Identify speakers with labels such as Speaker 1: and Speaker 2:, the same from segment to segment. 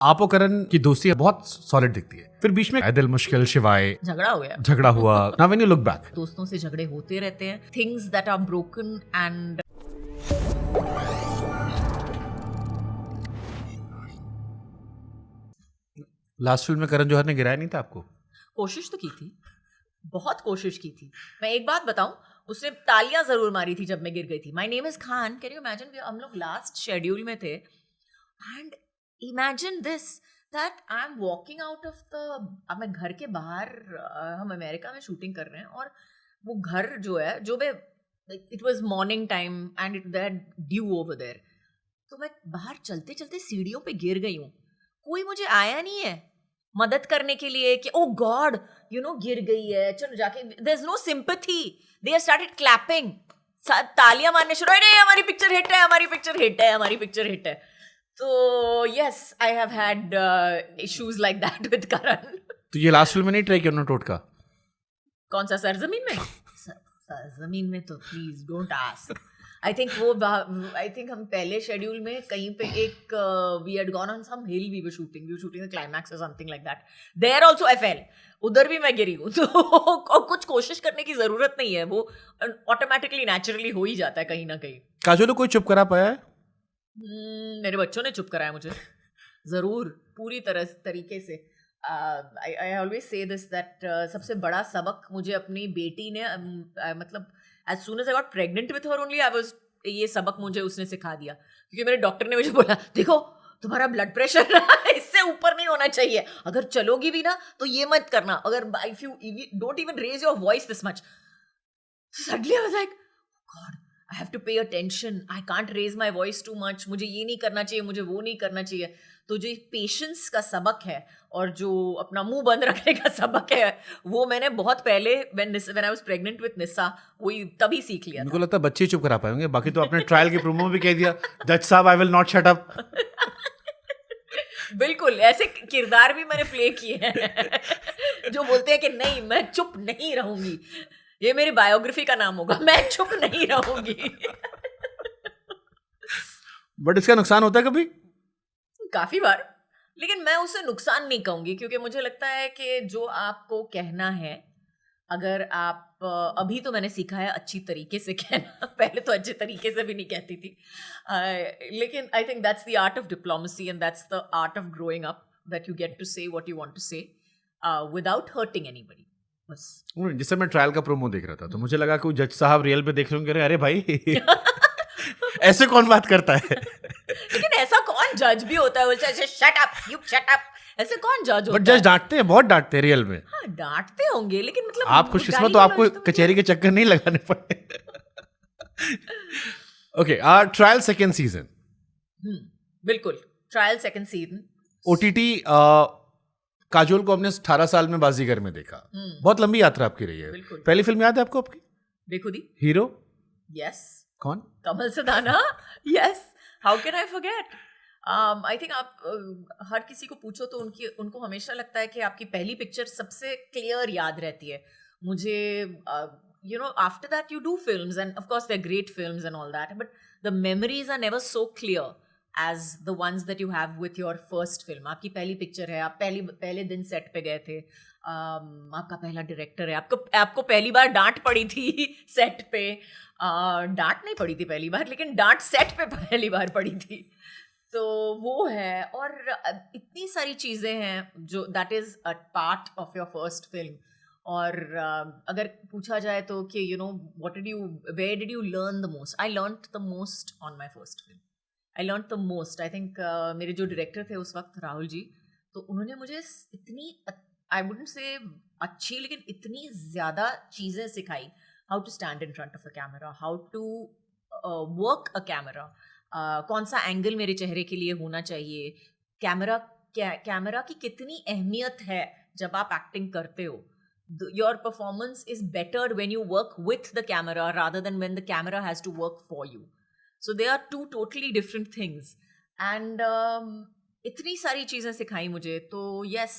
Speaker 1: आप और करण की दोस्ती बहुत सॉलिड दिखती है, फिर बीच में दिल मुश्किल शिवाय झगड़ा हुआ. Now when you look back,
Speaker 2: दोस्तों से झगड़े होते रहते हैं. Things that are broken and
Speaker 1: last film में करण जौहर ने गिराया नहीं था आपको?
Speaker 2: कोशिश तो की थी, बहुत कोशिश की थी. मैं एक बात बताऊं, उसने तालियां जरूर मारी थी जब मैं गिर गई थी. My name is Khan. Can you imagine, हम लोग लास्ट शेड्यूल में थे and imagine this that I am walking out of the, अब मैं घर के बाहर, हम अमेरिका में शूटिंग कर रहे हैं और वो घर जो है, जो मैं, it was morning time and it that due over there. तो मैं बाहर चलते चलते सीढ़ियों पे गिर गई हूँ. कोई मुझे आया नहीं है मदद करने के लिए कि ओ गॉड यू नो गिर गई है, चलो जाके. There is no sympathy. They have started clapping, तालियां मारने शुरू. अरे हमारी पिक्चर हिट है, हमारी पिक्चर हिट है, हमारी पिक्चर हिट है. तो yes, I have had issues like that with Karan.
Speaker 1: तो ये लास्ट फिल्म में नहीं ट्राई किया उन्होंने टोटका?
Speaker 2: कौन सा, सरजमीन में? सरजमीन में तो please don't ask. I think हम पहले शेड्यूल में कहीं पे एक we had gone on some hill, we were shooting the climax और something like that. There also I fail. उधर भी मैं गिरी हूँ. तो कुछ कोशिश करने की जरूरत नहीं है, वो ऑटोमेटिकली नेचुरली हो ही जाता है कहीं ना कहीं.
Speaker 1: काजोल कोई चुप करा पाया है?
Speaker 2: मेरे बच्चों ने चुप कराया मुझे जरूर, पूरी तरीके से. I always say this that सबसे बड़ा सबक मुझे अपनी बेटी ने, मतलब as soon as I got pregnant with her only ये सबक मुझे उसने सिखा दिया. क्योंकि मेरे डॉक्टर ने मुझे बोला, देखो तुम्हारा ब्लड प्रेशर इससे ऊपर नहीं होना चाहिए, अगर चलोगी भी ना तो ये मत करना, अगर if you don't even raise your voice this much. Suddenly I was like, God, I have to pay attention. I can't raise my voice too much. मुझे ये नहीं करना चाहिए, मुझे वो नहीं करना चाहिए. तो जो पेशेंस का सबक है और जो अपना मुंह बंद रखने का सबक है, वो मैंने बहुत पहले when I was pregnant with निस्सा, वही तभी सीख लिया.
Speaker 1: मुझे लगता है बच्चे चुप करा पाएंगे. बाकी तो आपने ट्रायल के प्रोमो में भी कह दिया, जज साहब I will not shut up.
Speaker 2: बिल्कुल ऐसे किरदार भी मैंने प्ले किए हैं जो बोलते हैं कि नहीं मैं चुप नहीं रहूंगी. ये मेरी बायोग्राफी का नाम होगा, मैं चुप नहीं रहूंगी.
Speaker 1: बट इसका नुकसान होता है कभी?
Speaker 2: काफी बार, लेकिन मैं उसे नुकसान नहीं कहूंगी, क्योंकि मुझे लगता है कि जो आपको कहना है, अगर आप अभी तो मैंने सीखा है अच्छी तरीके से कहना, पहले तो अच्छे तरीके से भी नहीं कहती थी. लेकिन I think that's the art of diplomacy and that's the art of growing up, that you get to say what you want to say without hurting anybody. बस.
Speaker 1: जिससे मैं ट्रायल का प्रोमो देख रहा था तो मुझे लगा कि जज साहब रियल पे देख रहे होंगे, अरे भाई ऐसे कौन बात करता है?
Speaker 2: लेकिन ऐसा कौन जज भी होता है, बोलता है shut up, you shut up, ऐसे कौन जज होता है?
Speaker 1: बट जज डांटते हैं, बहुत डांटते हैं रियल में.
Speaker 2: हाँ डांटते होंगे, लेकिन मतलब
Speaker 1: आप खुशकिस्मत, तो आपको कचहरी के चक्कर नहीं लगाने पड़े. Okay, trial second season.
Speaker 2: बिल्कुल, trial second season.
Speaker 1: OTT Kajol को हमने 18 साल में बाजीगर में देखा. बहुत लंबी यात्रा आपकी रही है. पहली फिल्म याद है आपको आपकी?
Speaker 2: बेखुदी.
Speaker 1: हीरो?
Speaker 2: यस.
Speaker 1: कौन?
Speaker 2: Kamal Sadana. Yes, how can I forget. I think आप हर किसी को पूछो तो उनको हमेशा लगता है कि आपकी पहली पिक्चर सबसे क्लियर याद रहती है. मुझे you know, after that you do films and of course they're great films and all that, but the memories are never so clear as the ones that you have with your first film. आपकी पहली picture है, आप पहले दिन set पे गए थे, आपका पहला डायरेक्टर है, आपको पहली बार डांट पड़ी थी सेट पे. डांट नहीं पड़ी थी पहली बार, लेकिन डांट सेट पे पहली बार पड़ी थी. तो वो है, और इतनी सारी चीज़ें हैं जो that is a part of your first film. और अगर पूछा जाए तो कि you know where did you learn the most, I learned the most on my first film. I learn the most. I think मेरे जो डायरेक्टर थे उस वक्त, राहुल जी, तो उन्होंने मुझे इतनी, आई वुडंट से अच्छी, लेकिन इतनी ज़्यादा चीज़ें सिखाई. How to stand in front of a camera, how to work a camera, कौन सा एंगल मेरे चेहरे के लिए होना चाहिए, कैमरा की कितनी अहमियत है जब आप एक्टिंग करते हो. Your performance is better when you work with the camera rather than when the camera has to work for you. So they are two totally different things. And इतनी सारी चीजें सिखाई मुझे. तो yes,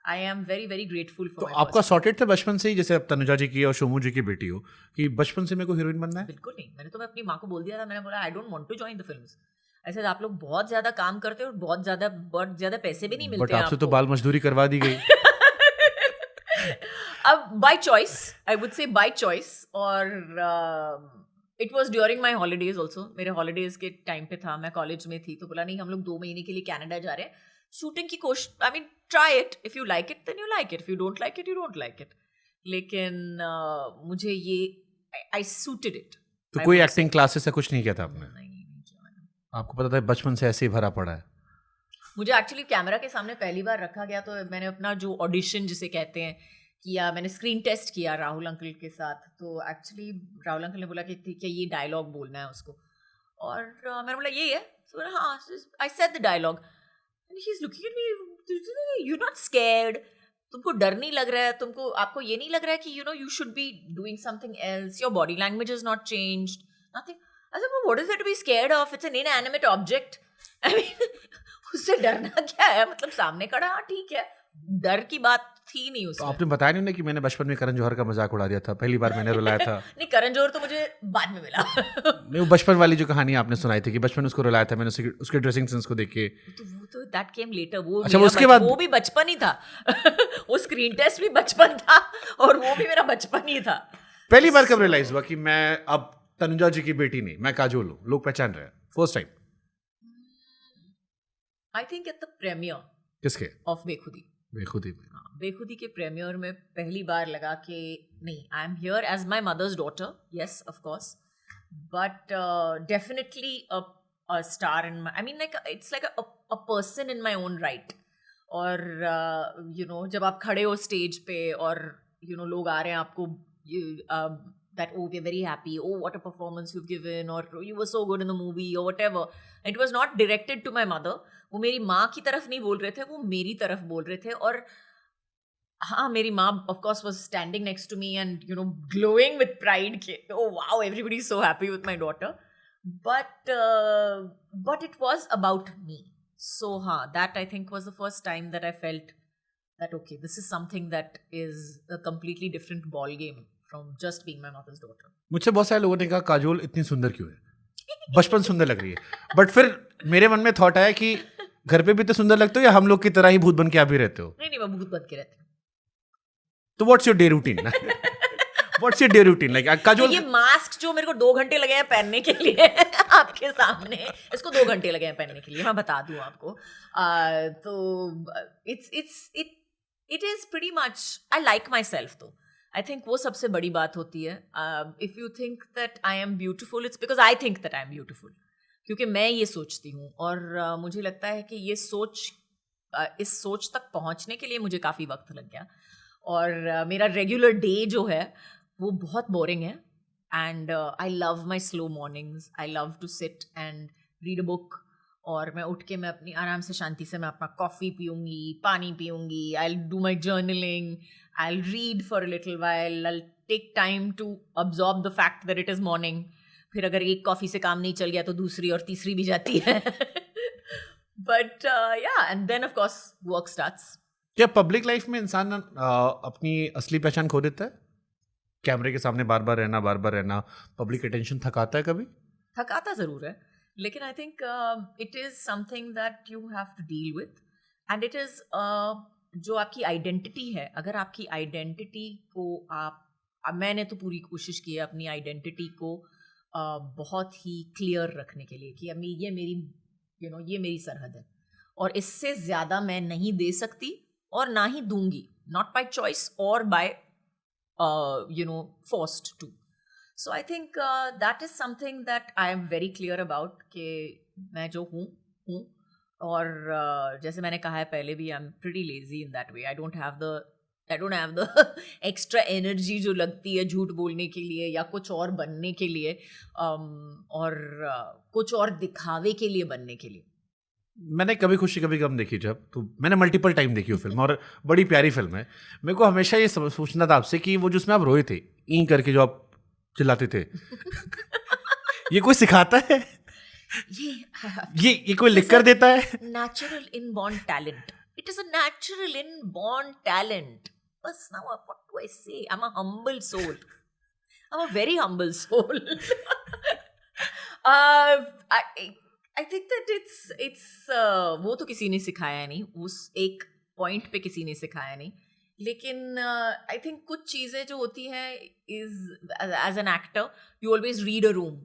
Speaker 2: I am very very grateful for.
Speaker 1: तो आपका sorted था बचपन से ही, जैसे अब तनुजा जी की और शोमू जी की बेटी हो, कि बचपन से मेरे को हीरोइन बनना है?
Speaker 2: बिल्कुल नहीं. मैंने तो अपनी माँ को बोल दिया था, मैंने बोला I don't want to join the films. I said आप लोग बहुत ज्यादा काम करते हो और बहुत ज्यादा पैसे भी नहीं मिलते
Speaker 1: बट
Speaker 2: हैं
Speaker 1: आपसे तो
Speaker 2: आपको।
Speaker 1: बाल मजदूरी करवा दी गई।
Speaker 2: अब by choice, I would say by choice, और it was during my holidays also. मेरे हॉलीडेज के टाइम पे था, मैं कॉलेज में थी, तो बोला नहीं हम लोग 2 महीने के लिए कनाडा जा रहे हैं, शूटिंग की कोशिश, I mean try it, if you like it then you like it, if you don't like it you don't like it. लेकिन मुझे ये आई सूटेड इट।
Speaker 1: तो कोई एक्टिंग क्लासेस से कुछ नहीं किया था आपने?
Speaker 2: नहीं किया मैंने।
Speaker 1: आपको पता था बचपन से ऐसे ही भरा पड़ा है?
Speaker 2: मुझे एक्चुअली कैमरा के सामने पहली बार रखा गया तो मैंने अपना जो ऑडिशन जिसे कहते हैं किया, मैंने स्क्रीन टेस्ट किया राहुल अंकल के साथ। तो एक्चुअली राहुल अंकल ने बोला कि ठीक है ये डायलॉग बोलना है उसको, और मैंने बोला यही है, तो हाँ I said the dialogue and he is looking at me, you not scared, तुमको डर नहीं लग रहा है, तुमको आपको ये नहीं लग रहा है कि you know you should be doing something else, your body language is not changed, nothing. I said what is it to be scared of, it's an inanimate object. I mean उससे डरना क्या है, मतलब सामने खड़ा, हाँ ठीक है, डर की बात थी नहीं
Speaker 1: तो
Speaker 2: उसमें।
Speaker 1: आपने बताया नहीं ना कि मैंने बचपन में करण जौहर का मजाक उड़ा दिया था, पहली बार मैंने रुलाया था।
Speaker 2: नहीं, करण जौहर तो मुझे बाद में मिला।
Speaker 1: नहीं, वो बचपन वाली जो कहानी आपने सुनाई थी कि बचपन में उसको रुलाया था मैंने, उसके ड्रेसिंग सेंस को देख के।
Speaker 2: तो वो तो दैट केम लेटर, वो
Speaker 1: अच्छा,
Speaker 2: मेरा
Speaker 1: उसके बाद
Speaker 2: वो भी बचपन ही था। वो स्क्रीन टेस्ट भी बचपन था और वो भी मेरा बचपन ही था।
Speaker 1: पहली बार कब रियलाइज हुआ कि मैं अब तनुजा जी की बेटी नहीं, मैं काजोल हूँ, लोग पहचान रहे हैं first time?
Speaker 2: I think at the premiere
Speaker 1: किसके?
Speaker 2: ऑफ बेखुदी।
Speaker 1: बेखुदी में?
Speaker 2: बेखुदी के प्रीमियर में पहली बार लगा कि नहीं, I am here as my mother's daughter, yes of course, but definitely a star in my, I mean like it's like a person in my own right. और you know जब आप खड़े हो स्टेज पे और you know लोग आ रहे हैं आपको that oh we're very happy, oh what a performance you've given, or you were so good in the movie or whatever. It was not directed to my mother. वो मेरी माँ की तरफ नहीं बोल रहे थे, वो मेरी तरफ बोल रहे थे। और हाँ, मेरी माँ of course was standing next to me and you know glowing with pride कि oh wow everybody is so happy with my daughter. But it was about me. So that I think was the first time that I felt that okay, this is something that is a completely different ball game from just being my mother's daughter.
Speaker 1: मुझसे बहुत सारे लोगों ने कहा काजोल इतनी सुंदर क्यों है, बचपन सुंदर लग रही है, बट फिर मेरे मन में थॉट आया कि घर पे भी तो सुंदर लगते हो या हम लोग की तरह ही भूत बन के आप भी रहते हो?
Speaker 2: नहीं, मैं भूत बन के रहती हूँ।
Speaker 1: तो what's your day routine? What's your day routine like? Kajol,
Speaker 2: ये मास्क जो मेरे को 2 घंटे लगे हैं पहनने के लिए आपके सामने, इसको 2 घंटे लगे हैं पहनने के लिए, मैं बता दूं आपको। तो it is pretty much I like myself though. I think वो सबसे बड़ी बात होती है। If you think that I am beautiful, it's because I think that I am beautiful. क्योंकि मैं ये सोचती हूँ और मुझे लगता है कि ये सोच, इस सोच तक पहुँचने के लिए मुझे काफ़ी वक्त लग गया। और मेरा रेगुलर डे जो है वो बहुत बोरिंग है। And I love my slow mornings, I love to sit and read a book. और मैं उठ के मैं अपनी आराम से शांति से मैं अपना कॉफ़ी पीऊँगी, पानी पीऊँगी, I do my journaling, I read for a little while, I take time to absorb the fact that it is morning. फिर अगर एक कॉफ़ी से काम नहीं चल गया तो दूसरी और तीसरी भी जाती है। But yeah, and then of course work starts.
Speaker 1: क्या पब्लिक लाइफ में इंसान अपनी असली पहचान खो देता है? कैमरे के सामने बार बार रहना, पब्लिक अटेंशन थकाता है कभी?
Speaker 2: थकाता ज़रूर है, लेकिन I think it is something that you have to deal with, and it is जो आपकी आइडेंटिटी है। अगर आपकी आइडेंटिटी को मैंने तो पूरी कोशिश की है अपनी आइडेंटिटी को बहुत ही क्लियर रखने के लिए कि ये मेरी ये मेरी सरहद है और इससे ज़्यादा मैं नहीं दे सकती और ना ही दूंगी, नॉट बाय चॉइस और bye forced to. So I think that is something that I am very clear about कि मैं जो हूँ और जैसे मैंने कहा है पहले भी, I'm pretty lazy in that way. I don't have the extra energy जो लगती है झूठ बोलने के लिए या कुछ और बनने के लिए और कुछ और दिखावे के लिए बनने के लिए।
Speaker 1: मैंने कभी खुशी कभी गम देखी, जब तो मैंने मल्टीपल टाइम देखी वो फिल्म और बड़ी प्यारी फिल्म है। मेरे को हमेशा ये सोचना था आपसे कि वो जिसमें आप रोए थे ई करके जो आप चिल्लाते थे ये कोई सिखाता है? ये कोई लिख कर देता है?
Speaker 2: Natural inborn talent. It is a natural inborn talent. बस now what do I say? I'm a humble soul. I'm a very humble soul. I think that it's वो तो किसी ने सिखाया नहीं, उस एक पॉइंट पे किसी ने सिखाया नहीं, लेकिन आई थिंक कुछ चीज़ें जो होती हैं is as an actor you always read a room